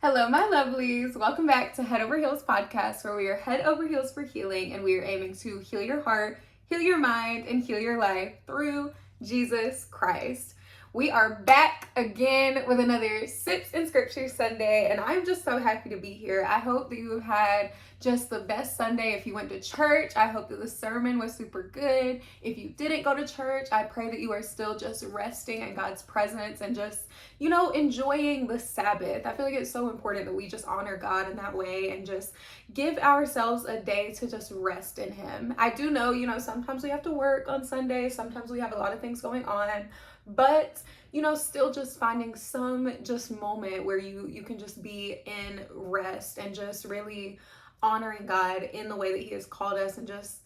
Hello, my lovelies. Welcome back to Head Over Heels podcast, where we are head over heels for healing, and we are aiming to heal your heart, heal your mind, and heal your life through Jesus Christ. We are back again with another Sips in Scripture Sunday, and I'm just so happy to be here. I hope that you have had just the best Sunday. If you went to church, I hope that the sermon was super good. If you didn't go to church, I pray that you are still just resting in God's presence and just, enjoying the Sabbath. I feel like it's so important that we just honor God in that way and just give ourselves a day to just rest in Him. I do know, sometimes we have to work on Sunday, sometimes we have a lot of things going on, but still just finding some just moment where you can just be in rest and just really honoring God in the way that He has called us and just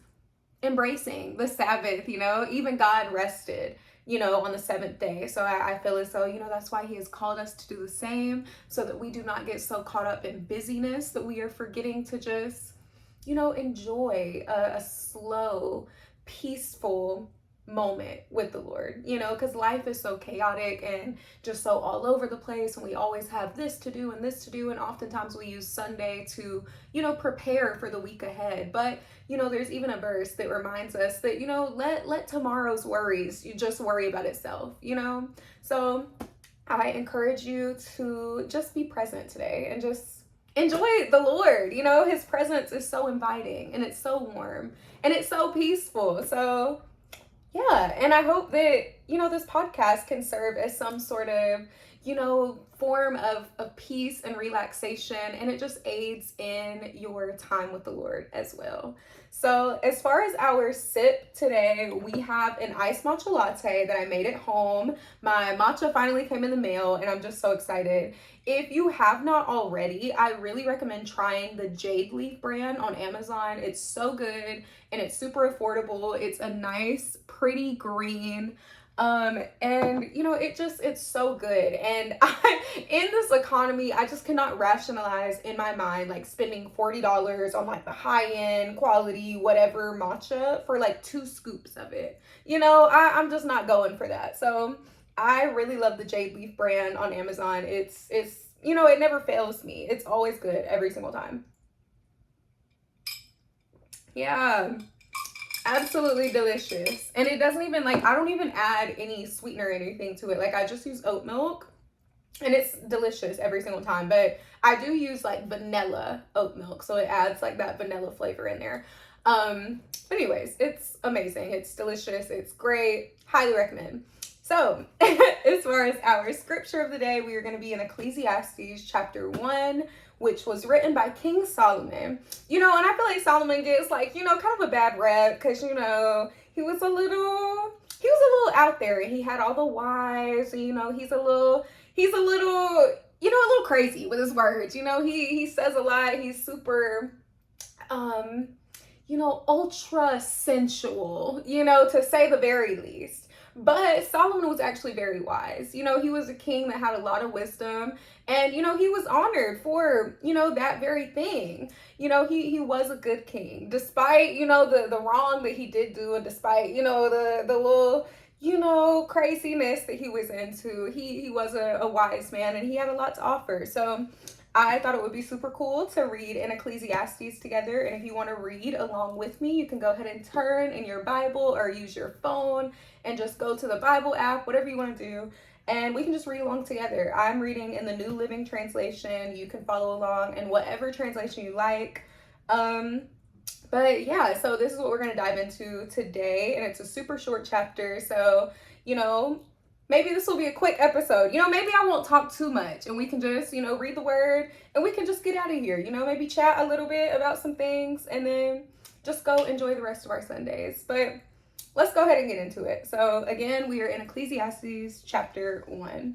embracing the Sabbath. Even God rested on the seventh day. So I feel as though, that's why He has called us to do the same, so that we do not get so caught up in busyness that we are forgetting to just, enjoy a slow, peaceful moment with the Lord, because life is so chaotic and just so all over the place, and we always have this to do and this to do, and oftentimes we use Sunday to prepare for the week ahead. But there's even a verse that reminds us that let tomorrow's worries you just worry about itself. So I encourage you to just be present today and just enjoy the Lord. His presence is so inviting, and it's so warm, and it's so peaceful. So yeah, and I hope that, this podcast can serve as some sort of, form of peace and relaxation, and it just aids in your time with the Lord as well. So as far as our sip today, we have an iced matcha latte that I made at home. My matcha finally came in the mail, and I'm just so excited. If you have not already, I really recommend trying the Jade Leaf brand on Amazon. It's so good, and it's super affordable. It's a nice, pretty green. And it's so good. And in this economy, I just cannot rationalize in my mind like spending $40 on like the high-end quality whatever matcha for like 2 scoops of it. I'm just not going for that. So I really love the Jade Leaf brand on Amazon. It's it never fails me. It's always good every single time. Yeah. Absolutely delicious. And it doesn't even I don't even add any sweetener or anything to it. I just use oat milk, and it's delicious every single time. But I do use vanilla oat milk, so it adds that vanilla flavor in there. Anyways, it's amazing. It's delicious. It's great. Highly recommend. So as far as our scripture of the day, we are going to be in Ecclesiastes chapter 1, which was written by King Solomon. And I feel like Solomon gets kind of a bad rep because, he was a little out there, and he had all the wives, and, he's a little, a little crazy with his words. He says a lot. He's super, ultra sensual, to say the very least. But Solomon was actually very wise. He was a king that had a lot of wisdom, and, he was honored for, that very thing. He was a good king, despite, the wrong that he did do, and despite, the little, craziness that he was into. He was a wise man, and he had a lot to offer. So I thought it would be super cool to read in Ecclesiastes together. And if you want to read along with me, you can go ahead and turn in your Bible or use your phone and just go to the Bible app, whatever you want to do. And we can just read along together. I'm reading in the New Living Translation. You can follow along in whatever translation you like. But yeah, so this is what we're going to dive into today. And it's a super short chapter. So, maybe this will be a quick episode. Maybe I won't talk too much, and we can just, read the word, and we can just get out of here. Maybe chat a little bit about some things, and then just go enjoy the rest of our Sundays. But let's go ahead and get into it. So again, we are in Ecclesiastes chapter 1.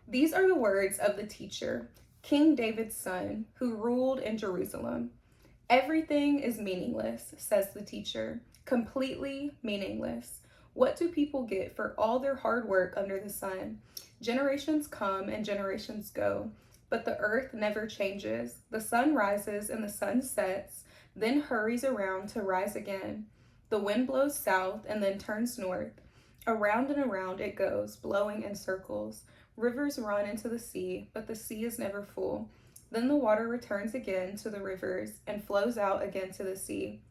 These are the words of the teacher, King David's son, who ruled in Jerusalem. Everything is meaningless, says the teacher, completely meaningless. What do people get for all their hard work under the sun? Generations come and generations go, but the earth never changes. The sun rises and the sun sets, then hurries around to rise again. The wind blows south and then turns north. Around and around it goes, blowing in circles. Rivers run into the sea, but the sea is never full. Then the water returns again to the rivers and flows out again to the sea.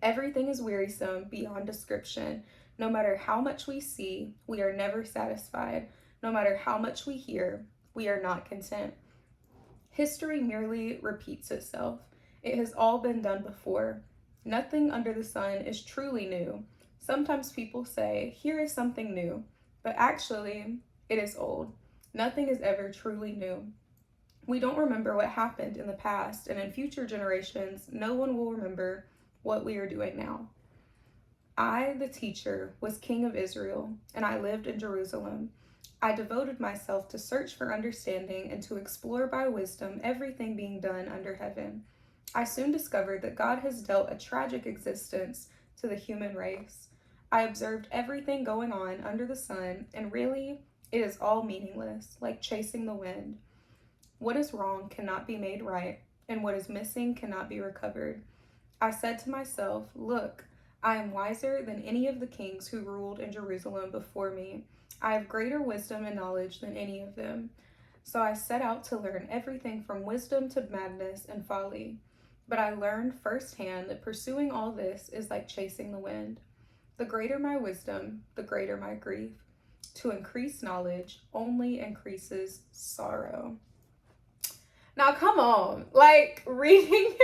Everything is wearisome beyond description. No matter how much we see, we are never satisfied. No matter how much we hear, we are not content. History merely repeats itself. It has all been done before. Nothing under the sun is truly new. Sometimes people say, here is something new, but actually, it is old. Nothing is ever truly new. We don't remember what happened in the past, and in future generations, no one will remember what we are doing now. I, the teacher, was king of Israel, and I lived in Jerusalem. I devoted myself to search for understanding and to explore by wisdom everything being done under heaven. I soon discovered that God has dealt a tragic existence to the human race. I observed everything going on under the sun, and really, it is all meaningless, like chasing the wind. What is wrong cannot be made right, and what is missing cannot be recovered. I said to myself, look, I am wiser than any of the kings who ruled in Jerusalem before me. I have greater wisdom and knowledge than any of them. So I set out to learn everything from wisdom to madness and folly. But I learned firsthand that pursuing all this is like chasing the wind. The greater my wisdom, the greater my grief. To increase knowledge only increases sorrow. Now, come on, like reading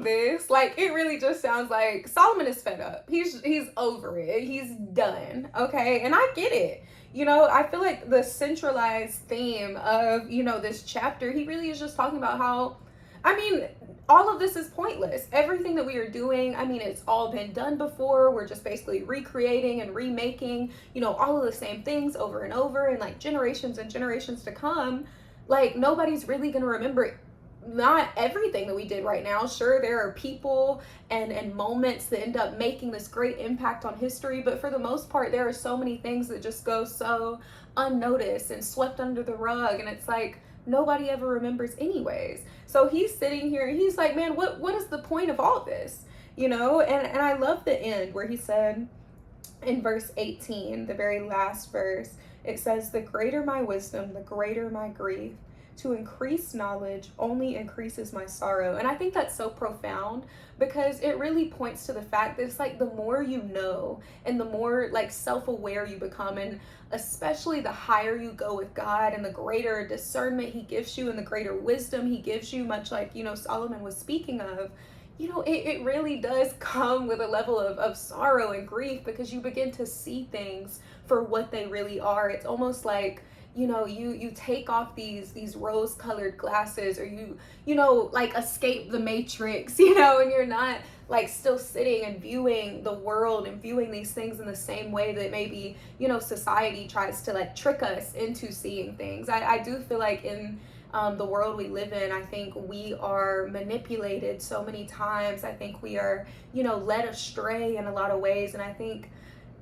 this, like it really just sounds like Solomon is fed up. He's over it. He's done. Okay. And I get it. I feel like the centralized theme of, this chapter, he really is just talking about how, all of this is pointless. Everything that we are doing, it's all been done before. We're just basically recreating and remaking, all of the same things over and over, and like generations and generations to come. Like, nobody's really going to remember not everything that we did right now. Sure, there are people and moments that end up making this great impact on history, but for the most part, there are so many things that just go so unnoticed and swept under the rug, and it's like nobody ever remembers anyways. So he's sitting here and he's like, man, what is the point of all this? And I love the end where he said in verse 18, the very last verse, it says, the greater my wisdom, the greater my grief. To increase knowledge only increases my sorrow. And I think that's so profound because it really points to the fact that it's like the more you know and the more like self-aware you become, and especially the higher you go with God and the greater discernment he gives you and the greater wisdom he gives you, much like, Solomon was speaking of, it really does come with a level of sorrow and grief because you begin to see things for what they really are. It's almost like, you take off these rose-colored glasses, or you like escape the matrix, and you're not like still sitting and viewing the world and viewing these things in the same way that maybe, society tries to like trick us into seeing things. I do feel like in the world we live in, I think we are manipulated so many times. I think we are, led astray in a lot of ways. And I think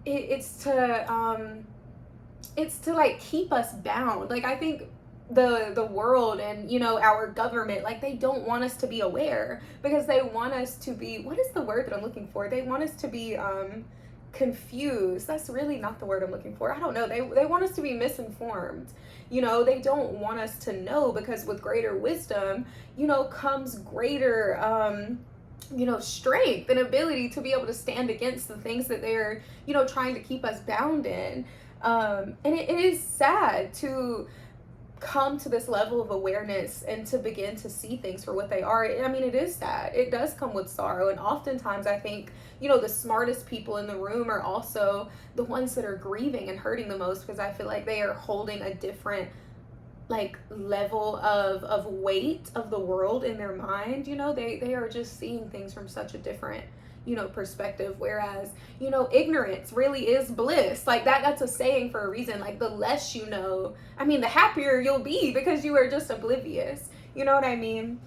it's to like keep us bound. Like, I think the world and, our government, like they don't want us to be aware because they want us to be, what is the word that I'm looking for? They want us to be, confused. That's really not the word I'm looking for. I don't know. They want us to be misinformed. They don't want us to know, because with greater wisdom, comes greater, strength and ability to be able to stand against the things that they're, trying to keep us bound in. And it is sad to come to this level of awareness and to begin to see things for what they are. It is sad. It does come with sorrow. And oftentimes I think, the smartest people in the room are also the ones that are grieving and hurting the most, because I feel like they are holding a different like level of weight of the world in their mind. They are just seeing things from such a different perspective, whereas ignorance really is bliss. Like that's a saying for a reason. Like the less you know, the happier you'll be, because you are just oblivious. You know what I mean?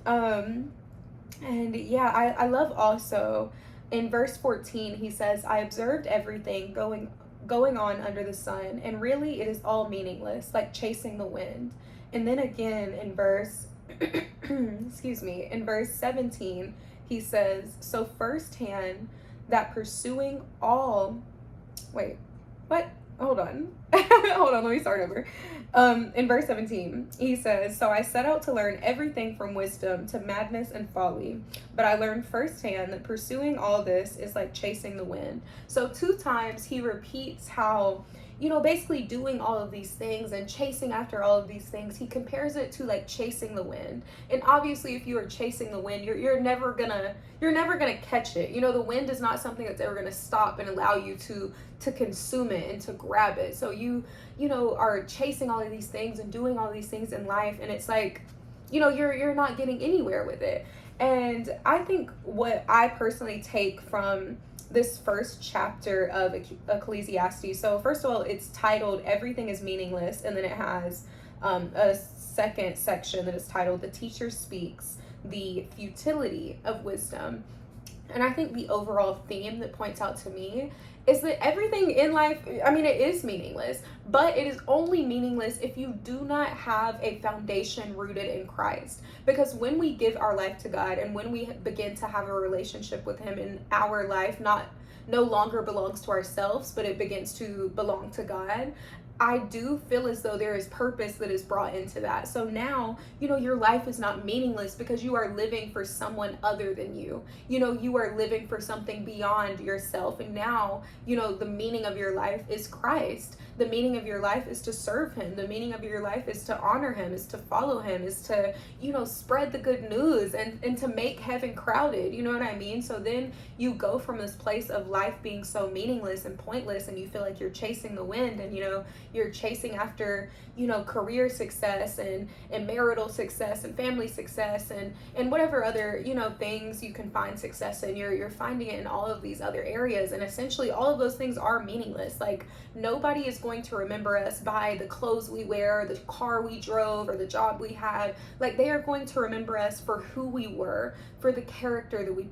And yeah, I love also in verse 14 he says, I observed everything going on under the sun, and really it is all meaningless, like chasing the wind. And then again in verse in verse 17 he says, so firsthand that pursuing all, wait, what? hold on. Hold on, let me start over. In verse 17, he says, "So I set out to learn everything from wisdom to madness and folly, but I learned firsthand that pursuing all this is like chasing the wind." So 2 times he repeats how, basically doing all of these things and chasing after all of these things, he compares it to like chasing the wind. And obviously, if you are chasing the wind, you're never gonna catch it. The wind is not something that's ever gonna stop and allow you to consume it and to grab it. So you are chasing all of these things and doing all these things in life, and it's like, you're not getting anywhere with it. And I think what I personally take from this first chapter of Ecclesiastes. So first of all, it's titled "Everything is Meaningless," and then it has a second section that is titled "The Teacher Speaks: The Futility of Wisdom." And I think the overall theme that points out to me is that everything in life, it is meaningless, but it is only meaningless if you do not have a foundation rooted in Christ. Because when we give our life to God and when we begin to have a relationship with Him, in our life no longer belongs to ourselves, but it begins to belong to God, I do feel as though there is purpose that is brought into that. So now, your life is not meaningless because you are living for someone other than you. You are living for something beyond yourself. And now, the meaning of your life is Christ. The meaning of your life is to serve Him. The meaning of your life is to honor Him, is to follow Him, is to, spread the good news and to make heaven crowded. You know what I mean? So then you go from this place of life being so meaningless and pointless, and you feel like you're chasing the wind, and, you're chasing after, career success and marital success and family success and whatever other, things you can find success in. You're finding it in all of these other areas. And essentially all of those things are meaningless. Like, nobody is going to remember us by the clothes we wear, the car we drove, or the job we had. Like, they are going to remember us for who we were, for the character that we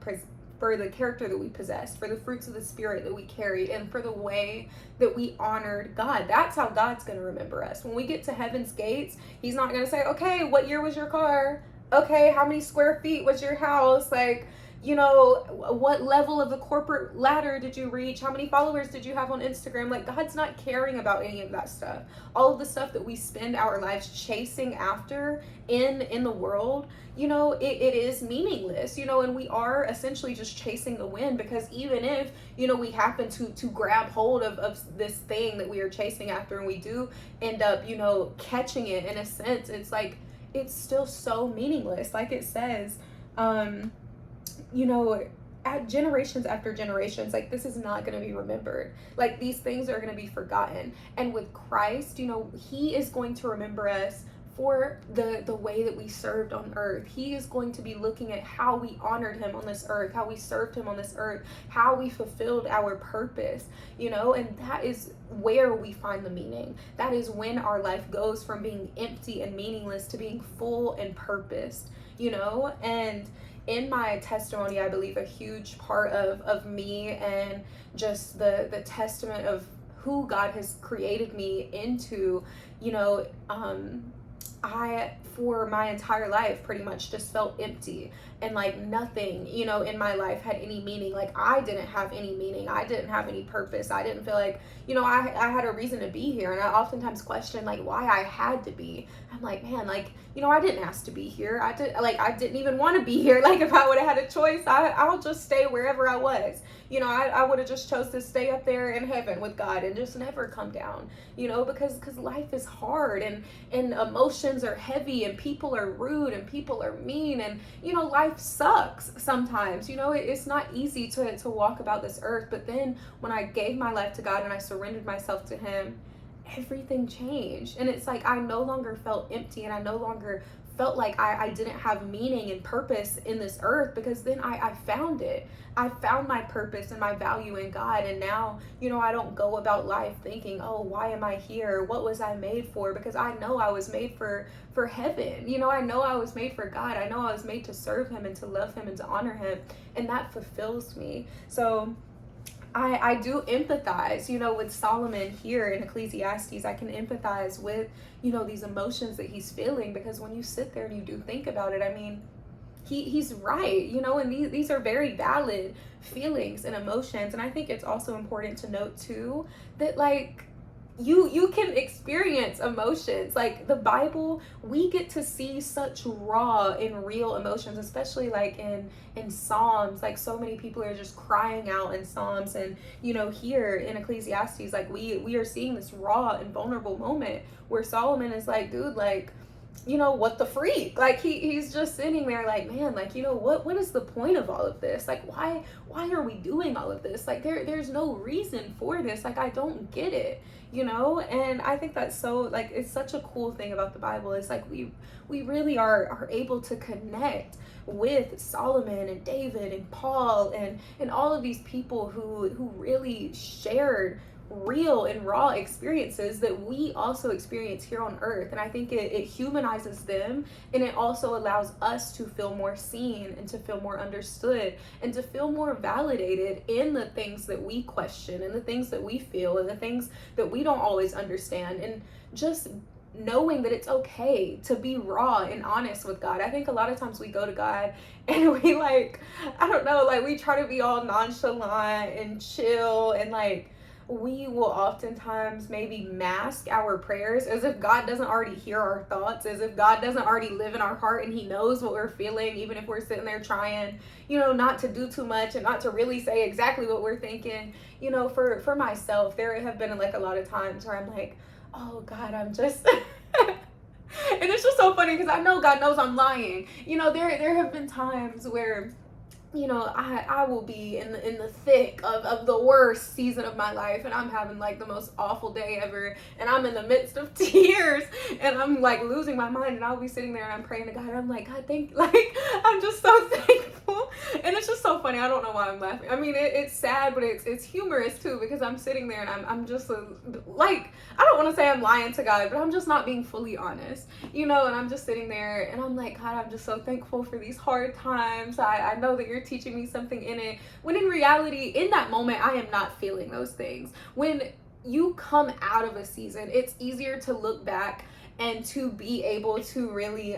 possessed, for the fruits of the Spirit that we carried, and for the way that we honored God. That's how God's going to remember us. When we get to heaven's gates, He's not going to say, "Okay, what year was your car? Okay, how many square feet was your house? Like, what level of the corporate ladder did you reach? How many followers did you have on Instagram?" Like, God's not caring about any of that stuff. All of the stuff that we spend our lives chasing after in the world, it is meaningless, and we are essentially just chasing the wind. Because even if, we happen to grab hold of this thing that we are chasing after, and we do end up, catching it, in a sense, it's like, it's still so meaningless. Like it says, at generations after generations, like, this is not going to be remembered. Like, these things are going to be forgotten. And with Christ, He is going to remember us for the way that we served on earth. He is going to be looking at how we honored Him on this earth, how we served Him on this earth, how we fulfilled our purpose, and that is where we find the meaning. That is when our life goes from being empty and meaningless to being full and purposed, and in my testimony, I believe a huge part of me and just the testament of who God has created me into, I, for my entire life, pretty much just felt empty, and like nothing, in my life had any meaning. Like, I didn't have any meaning. I didn't have any purpose. I didn't feel like, I had a reason to be here. And I oftentimes question, like, why I had to be. I'm like, man, like, I didn't ask to be here. I didn't even want to be here. Like, if I would have had a choice, I'll just stay wherever I was. I would have just chose to stay up there in heaven with God and just never come down, because life is hard, and emotions are heavy, and people are rude, and people are mean, and, life sucks sometimes. It's not easy to walk about this earth. But then when I gave my life to God and I surrendered myself to Him, everything changed. And it's like, I no longer felt empty, and I no longer felt like I didn't have meaning and purpose in this earth, because then I found it. I found my purpose and my value in God. And now, I don't go about life thinking, "Oh, why am I here? What was I made for?" Because I know I was made for heaven. I know I was made for God. I know I was made to serve Him and to love Him and to honor Him. And that fulfills me. So I do empathize, with Solomon here in Ecclesiastes. I can empathize with, these emotions that he's feeling, because when you sit there and you do think about it, he's right, and these are very valid feelings and emotions. And I think it's also important to note too that, like, you can experience emotions. Like the Bible, we get to see such raw and real emotions, especially like in Psalms. Like so many people are just crying out in Psalms, and here in Ecclesiastes, like we are seeing this raw and vulnerable moment where Solomon is like, dude, like, what the freak? Like he's just sitting there like, man, like, what is the point of all of this? Like why are we doing all of this? Like there's no reason for this. Like I don't get it, And I think that's so, like, it's such a cool thing about the Bible. It's like we really are able to connect with Solomon and David and Paul and all of these people who really shared real and raw experiences that we also experience here on earth. And I think it humanizes them, and it also allows us to feel more seen and to feel more understood and to feel more validated in the things that we question and the things that we feel and the things that we don't always understand, and just knowing that it's okay to be raw and honest with God. I think a lot of times we go to God and we like, I don't know, like we try to be all nonchalant and chill, and like we will oftentimes maybe mask our prayers as if God doesn't already hear our thoughts, as if God doesn't already live in our heart and he knows what we're feeling, even if we're sitting there trying, not to do too much and not to really say exactly what we're thinking. For myself, there have been like a lot of times where I'm like, oh God, I'm just and it's just so funny because I know God knows I'm lying. There have been times where I will be in the thick of the worst season of my life, and I'm having like the most awful day ever, and I'm in the midst of tears, and I'm like losing my mind, and I'll be sitting there and I'm praying to God, and I'm like, God, I'm just so thankful. And it's just so funny. I don't know why I'm laughing. I mean, it's sad, but it's humorous too, because I'm sitting there and I'm just like, I don't want to say I'm lying to God, but I'm just not being fully honest, and I'm just sitting there and I'm like, God, I'm just so thankful for these hard times. I know that you're teaching me something in it, when in reality, in that moment, I am not feeling those things. When you come out of a season, it's easier to look back and to be able to really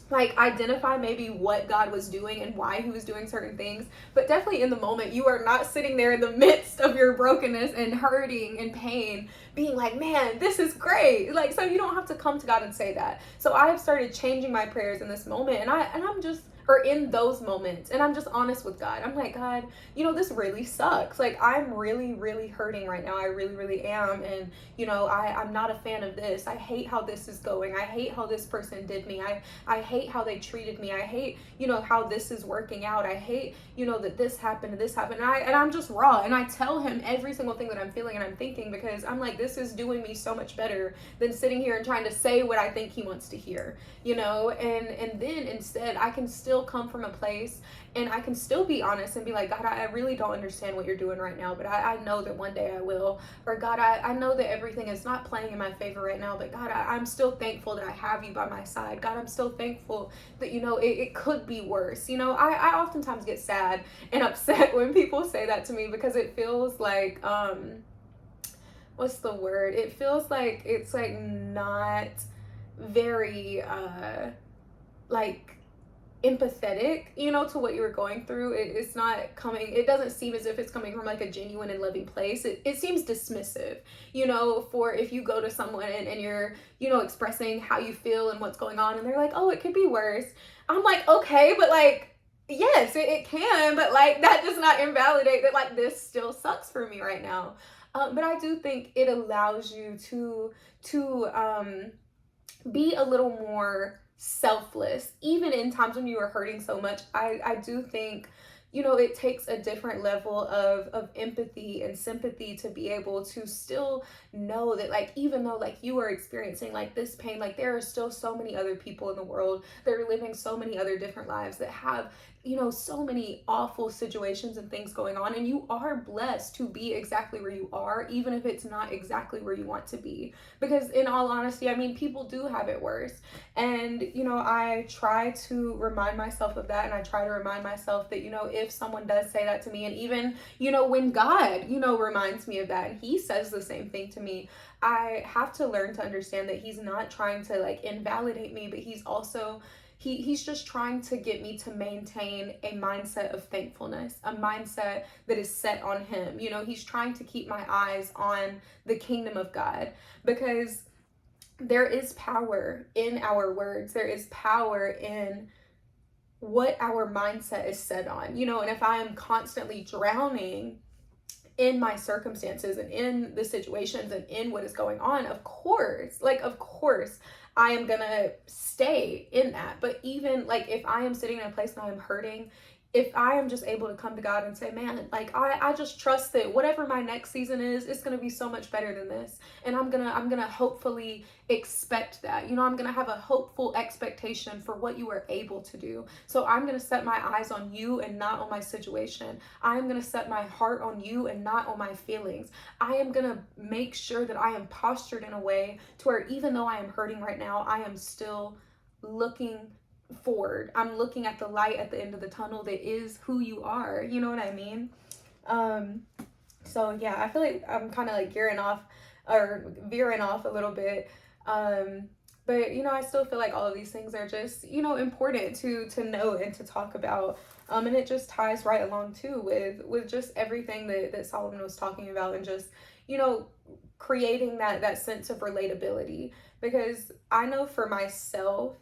like identify maybe what God was doing and why he was doing certain things. But definitely in the moment, you are not sitting there in the midst of your brokenness and hurting and pain being like, man, this is great. Like, so you don't have to come to God and say that. So I have started changing my prayers in this moment, and I'm just, or in those moments, and I'm just honest with God. I'm like, God, this really sucks. Like, I'm really, really hurting right now. I really, really am. And, I'm not a fan of this. I hate how this is going. I hate how this person did me. I hate how they treated me. I hate, how this is working out. I hate, that this happened and this happened. And I'm just raw. And I tell him every single thing that I'm feeling and I'm thinking, because I'm like, this is doing me so much better than sitting here and trying to say what I think he wants to hear, and then instead I can still come from a place and I can still be honest and be like, God, I really don't understand what you're doing right now, but I know that one day I will. Or God, I know that everything is not playing in my favor right now, but God, I'm still thankful that I have you by my side. God, I'm still thankful that, it could be worse. I oftentimes get sad and upset when people say that to me, because it feels like, what's the word? It feels like it's like not very, like, empathetic, to what you were going through. It's not coming, it doesn't seem as if it's coming from like a genuine and loving place. It seems dismissive, for if you go to someone and you're, expressing how you feel and what's going on, and they're like, oh, it could be worse. I'm like, okay, but like, yes, it can, but like, that does not invalidate that like this still sucks for me right now. But I do think it allows you to be a little more selfless, even in times when you are hurting so much. I do think, it takes a different level of empathy and sympathy to be able to still know that, like, even though like you are experiencing like this pain, like there are still so many other people in the world that are living so many other different lives that have, so many awful situations and things going on, and you are blessed to be exactly where you are, even if it's not exactly where you want to be. Because in all honesty, I mean, people do have it worse. And, I try to remind myself of that, and I try to remind myself that, if someone does say that to me, and even, when God, reminds me of that, and he says the same thing to me, I have to learn to understand that he's not trying to like invalidate me, but he's just trying to get me to maintain a mindset of thankfulness, a mindset that is set on him. You know, he's trying to keep my eyes on the kingdom of God, because there is power in our words. There is power in what our mindset is set on, you know. And if I am constantly drowning in my circumstances and in the situations and in what is going on, of course I am gonna stay in that. But even like if I am sitting in a place and I am hurting, if I am just able to come to God and say, man, like I just trust that whatever my next season is, it's gonna be so much better than this. And I'm gonna hopefully expect that. You know, I'm gonna have a hopeful expectation for what you are able to do. So I'm gonna set my eyes on you and not on my situation. I am gonna set my heart on you and not on my feelings. I am gonna make sure that I am postured in a way to where even though I am hurting right now, I am still looking forward. I'm looking at the light at the end of the tunnel that is who you are. You know what I mean? So yeah, I feel like I'm kind of like veering off a little bit. But you know, I still feel like all of these things are just, you know, important to know and to talk about. And it just ties right along too with just everything that Solomon was talking about, and just, you know, creating that sense of relatability. Because I know for myself,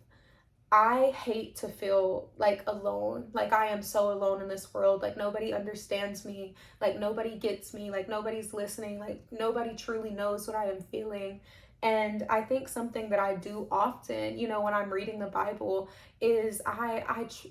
I hate to feel like alone. Like I am so alone in this world. Like nobody understands me. Like nobody gets me. Like nobody's listening. Like nobody truly knows what I am feeling. And I think something that I do often, you know, when I'm reading the Bible, is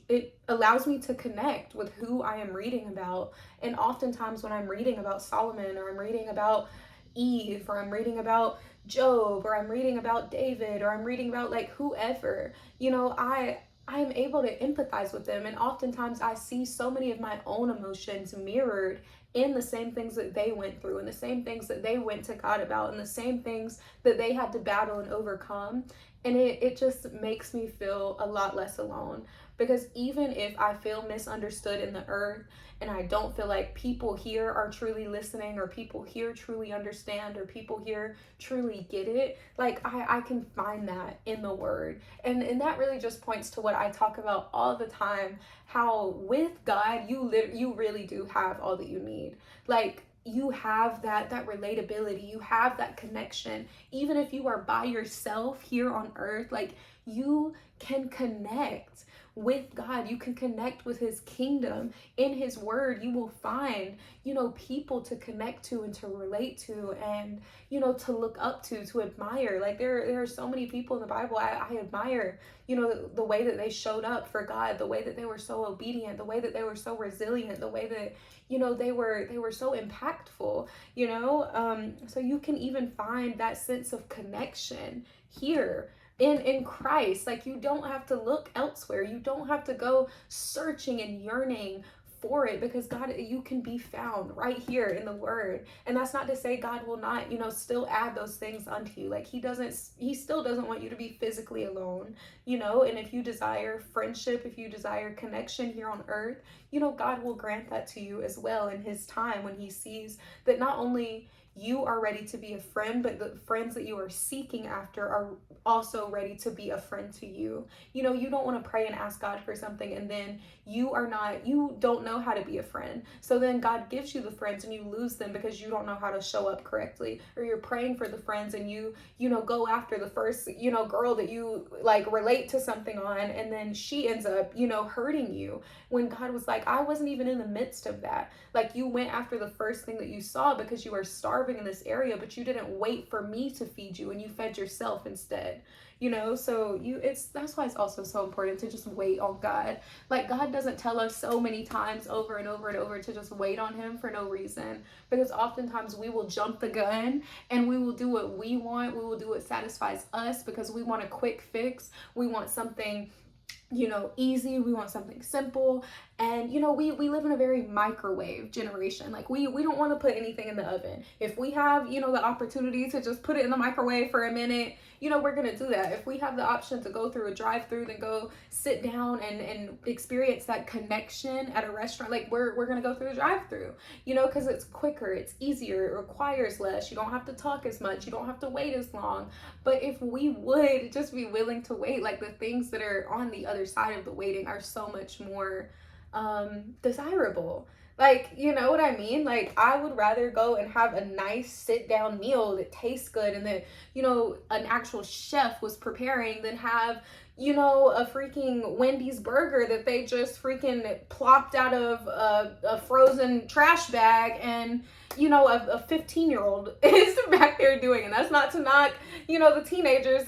it allows me to connect with who I am reading about. And oftentimes when I'm reading about Solomon, or I'm reading about Eve, or I'm reading about Job, or I'm reading about David, or I'm reading about like whoever, you know, I'm able to empathize with them. And oftentimes I see so many of my own emotions mirrored in the same things that they went through, and the same things that they went to God about, and the same things that they had to battle and overcome. And it just makes me feel a lot less alone. Because even if I feel misunderstood in the earth, and I don't feel like people here are truly listening, or people here truly understand, or people here truly get it, like I can find that in the word. And that really just points to what I talk about all the time, how with God, you really do have all that you need. Like you have that relatability, you have that connection. Even if you are by yourself here on earth, like you can connect with God. You can connect with his kingdom. In his word, you will find, you know, people to connect to and to relate to, and, you know, to look up to admire. Like there are so many people in the Bible I admire, you know, the way that they showed up for God, the way that they were so obedient, the way that they were so resilient, the way that, you know, they were so impactful, you know. So you can even find that sense of connection here in Christ. Like you don't have to look elsewhere. You don't have to go searching and yearning for it, because God, you can be found right here in the word. And that's not to say God will not, you know, still add those things unto you. Like he still doesn't want you to be physically alone, you know. And if you desire friendship, if you desire connection here on earth, you know, God will grant that to you as well in his time, when he sees that not only you are ready to be a friend, but the friends that you are seeking after are also ready to be a friend to you. You know, you don't want to pray and ask God for something, and then you don't know how to be a friend. So then God gives you the friends and you lose them because you don't know how to show up correctly. Or you're praying for the friends and you know, go after the first, you know, girl that you like relate to something on, and then she ends up, you know, hurting you. When God was like, I wasn't even in the midst of that. Like you went after the first thing that you saw because you were starving in this area, but you didn't wait for me to feed you, and you fed yourself instead. You know, so that's why it's also so important to just wait on God. Like God doesn't tell us so many times over and over and over to just wait on him for no reason, because oftentimes we will jump the gun and we will do what we want. We will do what satisfies us because we want a quick fix. We want something, you know, easy. We want something simple. And, we live in a very microwave generation. Like, we don't want to put anything in the oven. If we have, the opportunity to just put it in the microwave for a minute, we're going to do that. If we have the option to go through a drive-through, then go sit down and experience that connection at a restaurant, like, we're going to go through the drive-through, because it's quicker, it's easier, it requires less. You don't have to talk as much. You don't have to wait as long. But if we would just be willing to wait, like, the things that are on the other side of the waiting are so much more desirable. Like, you know what I mean? Like, I would rather go and have a nice sit down meal that tastes good and that, an actual chef was preparing than have, a freaking Wendy's burger that they just freaking plopped out of a frozen trash bag and, a 15-year-old is back there doing. And that's not to knock, the teenagers,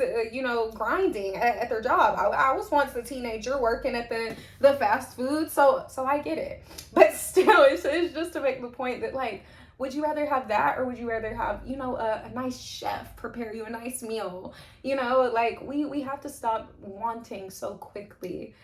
grinding at their job. I was once a teenager working at the fast food, so I get it. But still, it's just to make the point that, like, would you rather have that, or would you rather have, a nice chef prepare you a nice meal? Like, we have to stop wanting so quickly.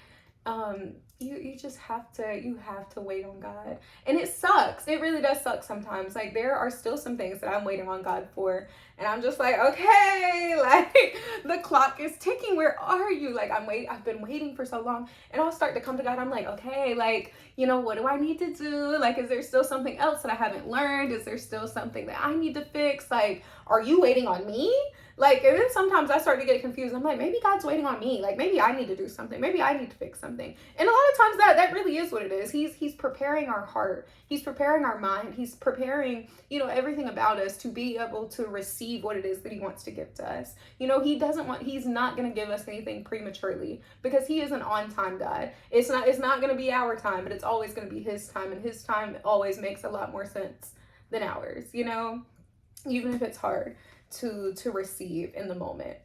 You just have to wait on God. And it sucks. It really does suck sometimes. Like, there are still some things that I'm waiting on God for. And I'm just like, okay, like, the clock is ticking. Where are you? Like, I've been waiting for so long. And I'll start to come to God. I'm like, okay, like, what do I need to do? Like, is there still something else that I haven't learned? Is there still something that I need to fix? Like, are you waiting on me? Like, and then sometimes I start to get confused. I'm like, maybe God's waiting on me. Like, maybe I need to do something. Maybe I need to fix something. And a lot of times that really is what it is. He's preparing our heart. He's preparing our mind. He's preparing, everything about us to be able to receive what it is that he wants to give to us. He's not going to give us anything prematurely, because he is an on-time God. It's not going to be our time, but it's always going to be his time. And his time always makes a lot more sense than ours, even if it's hard to receive in the moment.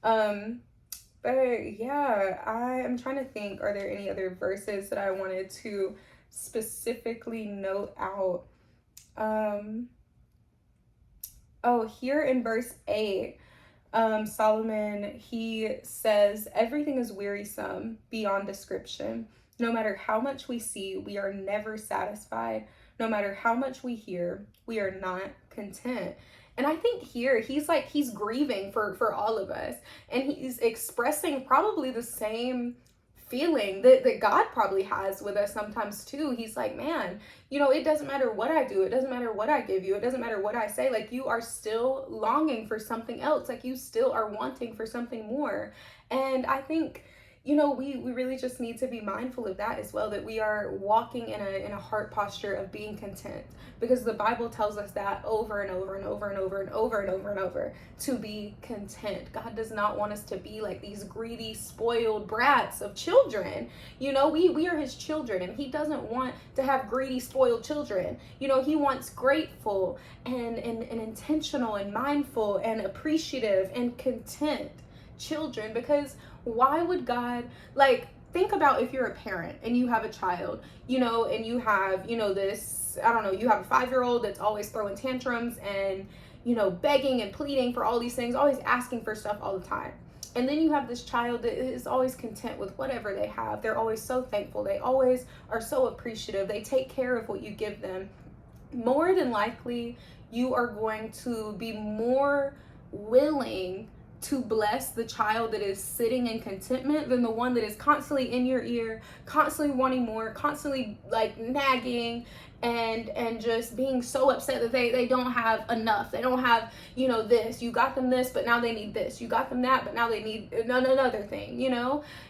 But yeah, I am trying to think, are there any other verses that I wanted to specifically note out? Here in verse 8, Solomon, he says, everything is wearisome beyond description. No matter how much we see, we are never satisfied. No matter how much we hear, we are not content. And I think here he's grieving for all of us, and he's expressing probably the same feeling that God probably has with us sometimes too. He's like, man, it doesn't matter what I do. It doesn't matter what I give you. It doesn't matter what I say. Like, you are still longing for something else. Like, you still are wanting for something more. And I think, we really just need to be mindful of that as well, that we are walking in a heart posture of being content, because the Bible tells us that over and over and over and over and over and over and over, to be content. God does not want us to be like these greedy, spoiled brats of children. We are his children, and he doesn't want to have greedy, spoiled children. He wants grateful and intentional and mindful and appreciative and content children. Because why would God, like, think about if you're a parent and you have a child, and you have, this, I don't know, you have a 5-year-old that's always throwing tantrums and, begging and pleading for all these things, always asking for stuff all the time. And then you have this child that is always content with whatever they have. They're always so thankful. They always are so appreciative. They take care of what you give them. More than likely, you are going to be more willing to bless the child that is sitting in contentment than the one that is constantly in your ear, constantly wanting more, constantly like nagging and just being so upset that they don't have enough. They don't have, this. You got them this, but now they need this. You got them that, but now they need another thing,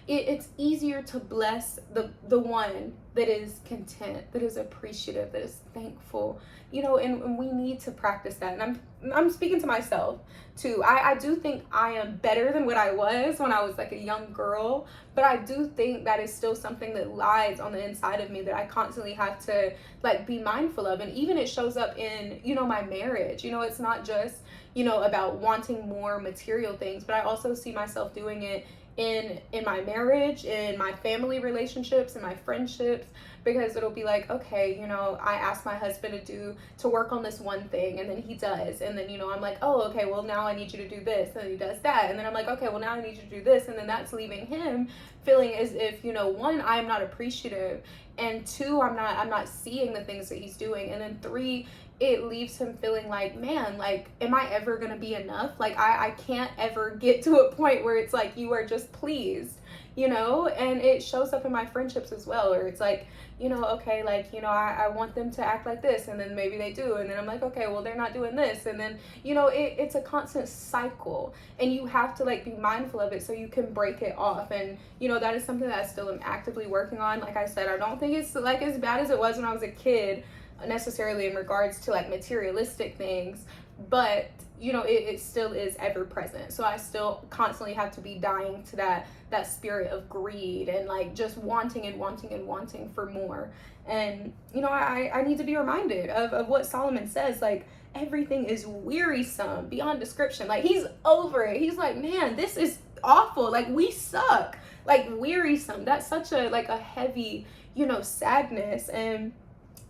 It's easier to bless the one that is content, that is appreciative, that is thankful, and we need to practice that. And I'm speaking to myself too. I do think I am better than what I was when I was like a young girl, but I do think that is still something that lies on the inside of me that I constantly have to like be mindful of. And even it shows up in, my marriage. It's not just, about wanting more material things, but I also see myself doing it in my marriage, in my family relationships, in my friendships, because it'll be like, okay, you know, I asked my husband to work on this one thing, and then he does, and then, you know, I'm like, oh, okay, well, now I need you to do this, and he does that, and then I'm like, okay, well, now I need you to do this, and then that's leaving him feeling as if, you know, one, I'm not appreciative, and two, I'm not seeing the things that he's doing, and then three, it leaves him feeling like, man, like, am I ever gonna be enough? Like, I can't ever get to a point where it's like, you are just pleased, you know? And it shows up in my friendships as well, where it's like, you know, okay, like, you know, I want them to act like this, and then maybe they do, and then I'm like, okay, well, they're not doing this, and then, you know, it's a constant cycle, and you have to, like, be mindful of it so you can break it off. And, you know, that is something that I still am actively working on. Like I said, I don't think it's, like, as bad as it was when I was a kid, necessarily in regards to, like, materialistic things, but, you know, it still is ever present. So I still constantly have to be dying to that spirit of greed and, like, just wanting and wanting and wanting for more. And, you know, I need to be reminded of what Solomon says, like, everything is wearisome beyond description. Like, he's over it. He's like, man, this is awful. Like, we suck. Like, wearisome. That's such a, like, a heavy, you know, sadness. And,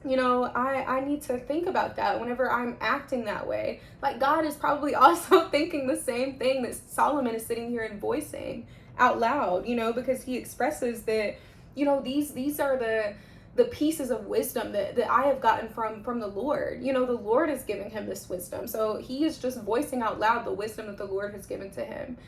you know, I need to think about that whenever I'm acting that way. Like, God is probably also thinking the same thing that Solomon is sitting here and voicing out loud, you know, because he expresses that, you know, these are the pieces of wisdom that I have gotten from the Lord. You know, the Lord is giving him this wisdom. So he is just voicing out loud the wisdom that the Lord has given to him.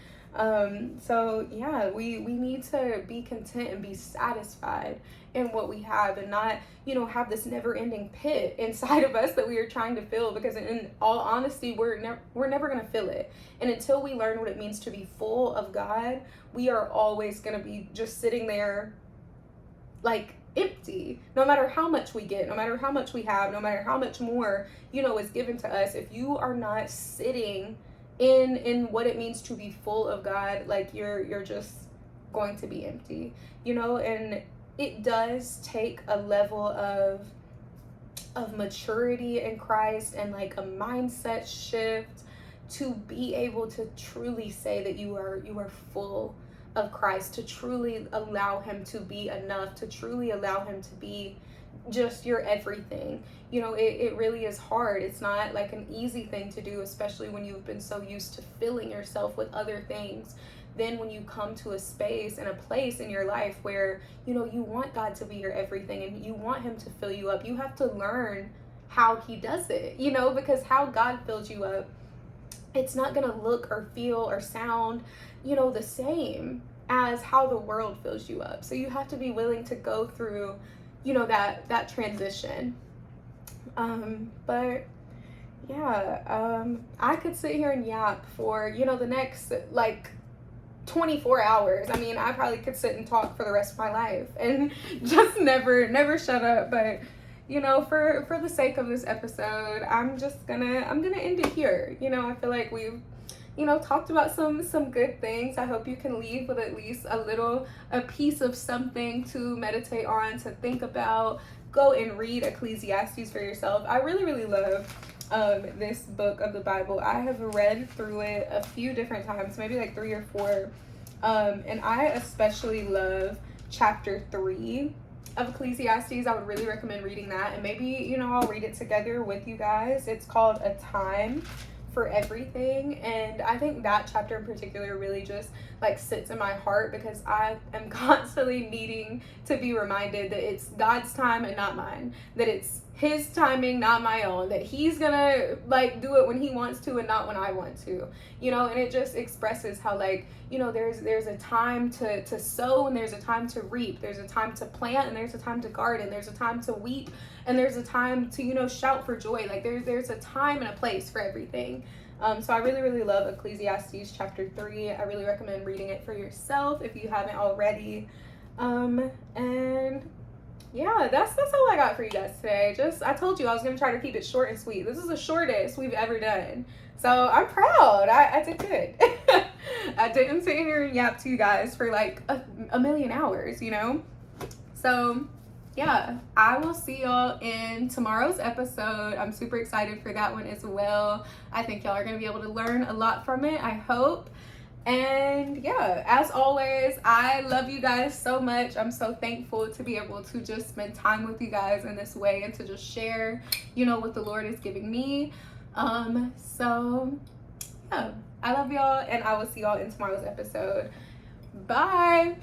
So yeah, we need to be content and be satisfied in what we have, and not, you know, have this never ending pit inside of us that we are trying to fill, because in all honesty, we're never going to fill it. And until we learn what it means to be full of God, we are always going to be just sitting there, like, empty. No matter how much we get, no matter how much we have, no matter how much more, you know, is given to us, if you are not sitting in what it means to be full of God, like, you're just going to be empty, you know. And it does take a level of maturity in Christ and, like, a mindset shift to be able to truly say that you are full of Christ, to truly allow him to be enough, to truly allow him to be just your everything. You know, it really is hard. It's not, like, an easy thing to do, especially when you've been so used to filling yourself with other things. Then when you come to a space and a place in your life where, you know, you want God to be your everything and you want him to fill you up, you have to learn how he does it, you know, because how God fills you up, it's not going to look or feel or sound, you know, the same as how the world fills you up. So you have to be willing to go through, you know, that transition. But yeah, I could sit here and yap for, you know, the next, like, 24 hours. I mean, I probably could sit and talk for the rest of my life and just never shut up. But, you know, for the sake of this episode, I'm gonna end it here. You know, I feel like we've, you know, talked about some good things. I hope you can leave with at least a piece of something to meditate on, to think about. Go and read Ecclesiastes for yourself. I really love this book of the Bible. I have read through it a few different times, maybe like 3 or 4. And I especially love chapter 3 of Ecclesiastes. I would really recommend reading that. And maybe, you know, I'll read it together with you guys. It's called A Time for Everything. And I think that chapter in particular really just, like, sits in my heart, because I am constantly needing to be reminded that it's God's time and not mine, that it's his timing, not my own, that he's gonna, like, do it when he wants to and not when I want to, you know. And it just expresses how, like, you know, there's a time to sow and there's a time to reap, there's a time to plant and there's a time to garden, there's a time to weep and there's a time to, you know, shout for joy. Like, there's a time and a place for everything. So I really love Ecclesiastes chapter 3. I really recommend reading it for yourself if you haven't already. And yeah, that's all I got for you guys today. I told you I was going to try to keep it short and sweet. This is the shortest we've ever done. So I'm proud. I did good. I didn't sit here and yap to you guys for like a million hours, you know? So yeah, I will see y'all in tomorrow's episode. I'm super excited for that one as well. I think y'all are going to be able to learn a lot from it, I hope. And yeah, as always, I love you guys so much. I'm so thankful to be able to just spend time with you guys in this way and to just share, what the Lord is giving me. So yeah, I love y'all, and I will see y'all in tomorrow's episode. Bye.